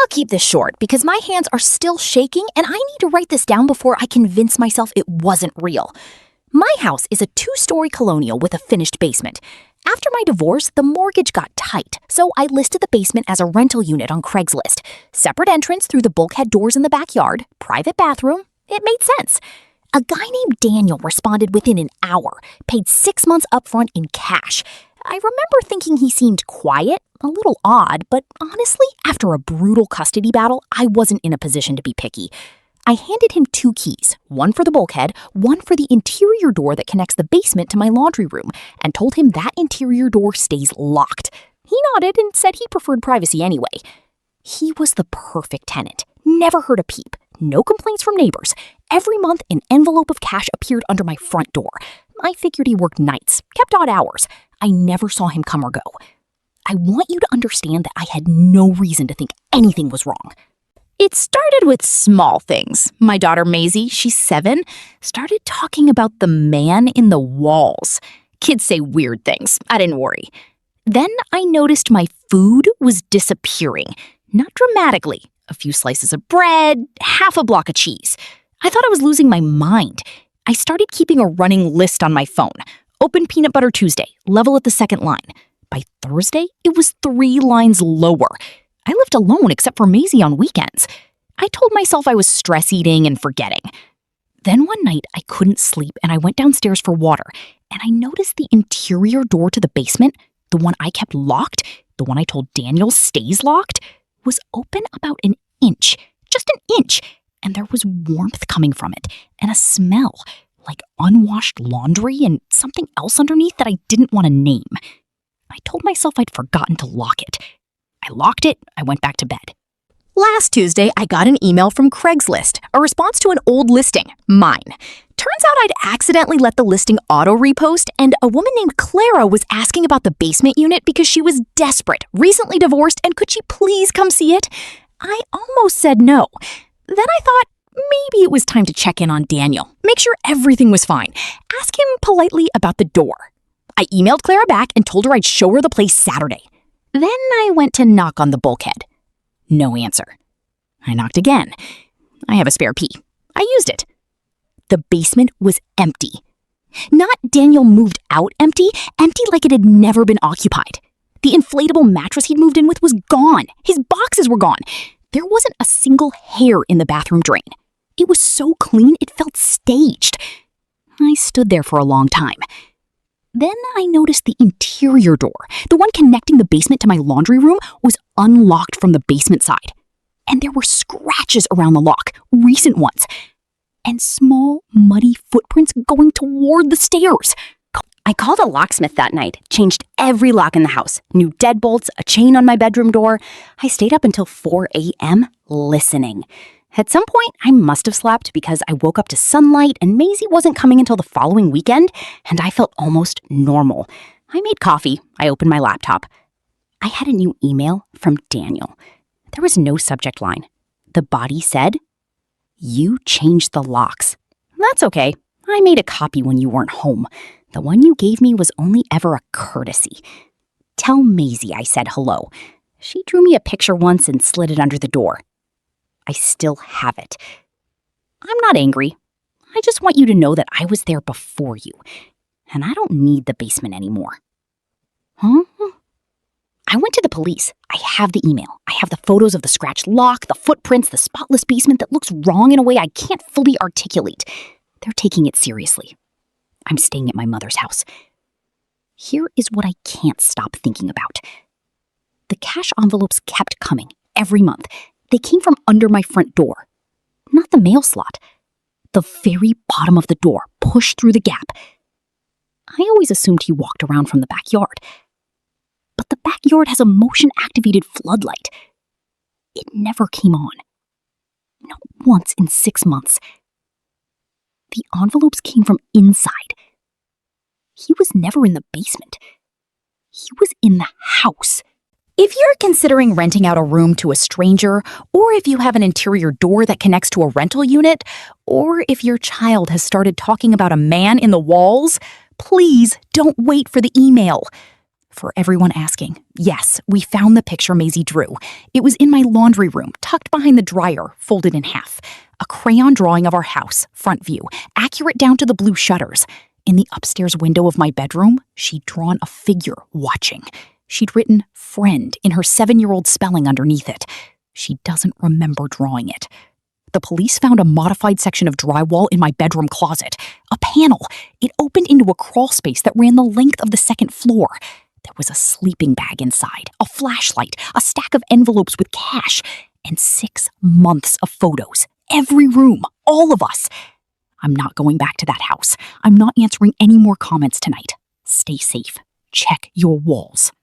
I'll keep this short because my hands are still shaking and I need to write this down before I convince myself it wasn't real. My house is a 2-story colonial with a finished basement. After my divorce, the mortgage got tight, so I listed the basement as a rental unit on Craigslist. Separate entrance through the bulkhead doors in the backyard, private bathroom. It made sense. A guy named Daniel responded within an hour, paid 6 months upfront in cash. I remember thinking he seemed quiet, a little odd, but honestly, after a brutal custody battle, I wasn't in a position to be picky. I handed him 2 keys, one for the bulkhead, one for the interior door that connects the basement to my laundry room, and told him that interior door stays locked. He nodded and said he preferred privacy anyway. He was the perfect tenant. Never heard a peep. No complaints from neighbors. Every month, an envelope of cash appeared under my front door. I figured he worked nights, kept odd hours. I never saw him come or go. I want you to understand that I had no reason to think anything was wrong. It started with small things. My daughter Maisie, she's 7, started talking about the man in the walls. Kids say weird things. I didn't worry. Then I noticed my food was disappearing. Not dramatically. A few slices of bread, half a block of cheese. I thought I was losing my mind. I started keeping a running list on my phone. Open peanut butter Tuesday, level at the second line. By Thursday, it was 3 lines lower. I lived alone except for Maisie on weekends. I told myself I was stress eating and forgetting. Then one night I couldn't sleep and I went downstairs for water and I noticed the interior door to the basement, the one I kept locked, the one I told Daniel stays locked, was open about an inch, just an inch, and there was warmth coming from it and a smell like unwashed laundry and something else underneath that I didn't want to name. I told myself I'd forgotten to lock it. I locked it, I went back to bed. Last Tuesday, I got an email from Craigslist, a response to an old listing, mine. Turns out I'd accidentally let the listing auto-repost, and a woman named Clara was asking about the basement unit because she was desperate, recently divorced, and could she please come see it? I almost said no. Then I thought maybe it was time to check in on Daniel, make sure everything was fine, ask him politely about the door. I emailed Clara back and told her I'd show her the place Saturday. Then I went to knock on the bulkhead. No answer. I knocked again. I have a spare key. I used it. The basement was empty. Not Daniel moved out empty like it had never been occupied. The inflatable mattress he'd moved in with was gone. His boxes were gone. There wasn't a single hair in the bathroom drain. It was so clean it felt staged. I stood there for a long time. Then I noticed the interior door, the one connecting the basement to my laundry room, was unlocked from the basement side. And there were scratches around the lock, recent ones, and small, muddy footprints going toward the stairs. I called a locksmith that night, changed every lock in the house, new deadbolts, a chain on my bedroom door. I stayed up until 4 a.m. listening. At some point, I must have slept because I woke up to sunlight and Maisie wasn't coming until the following weekend, and I felt almost normal. I made coffee. I opened my laptop. I had a new email from Daniel. There was no subject line. The body said, "You changed the locks." That's okay. I made a copy when you weren't home. The one you gave me was only ever a courtesy. Tell Maisie I said hello. She drew me a picture once and slid it under the door. I still have it. I'm not angry. I just want you to know that I was there before you, and I don't need the basement anymore. Huh? I went to the police. I have the email. I have the photos of the scratched lock, the footprints, the spotless basement that looks wrong in a way I can't fully articulate. They're taking it seriously. I'm staying at my mother's house. Here is what I can't stop thinking about. The cash envelopes kept coming every month. They came from under my front door, not the mail slot. The very bottom of the door, pushed through the gap. I always assumed he walked around from the backyard. But the backyard has a motion-activated floodlight. It never came on. Not once in 6 months. The envelopes came from inside. He was never in the basement. He was in the house. If you're considering renting out a room to a stranger, or if you have an interior door that connects to a rental unit, or if your child has started talking about a man in the walls, please don't wait for the email. For everyone asking, yes, we found the picture Maisie drew. It was in my laundry room, tucked behind the dryer, folded in half. A crayon drawing of our house, front view, accurate down to the blue shutters. In the upstairs window of my bedroom, she'd drawn a figure watching. She'd written friend in her 7-year-old spelling underneath it. She doesn't remember drawing it. The police found a modified section of drywall in my bedroom closet. A panel. It opened into a crawl space that ran the length of the second floor. There was a sleeping bag inside, a flashlight, a stack of envelopes with cash, and 6 months of photos. Every room, all of us. I'm not going back to that house. I'm not answering any more comments tonight. Stay safe. Check your walls.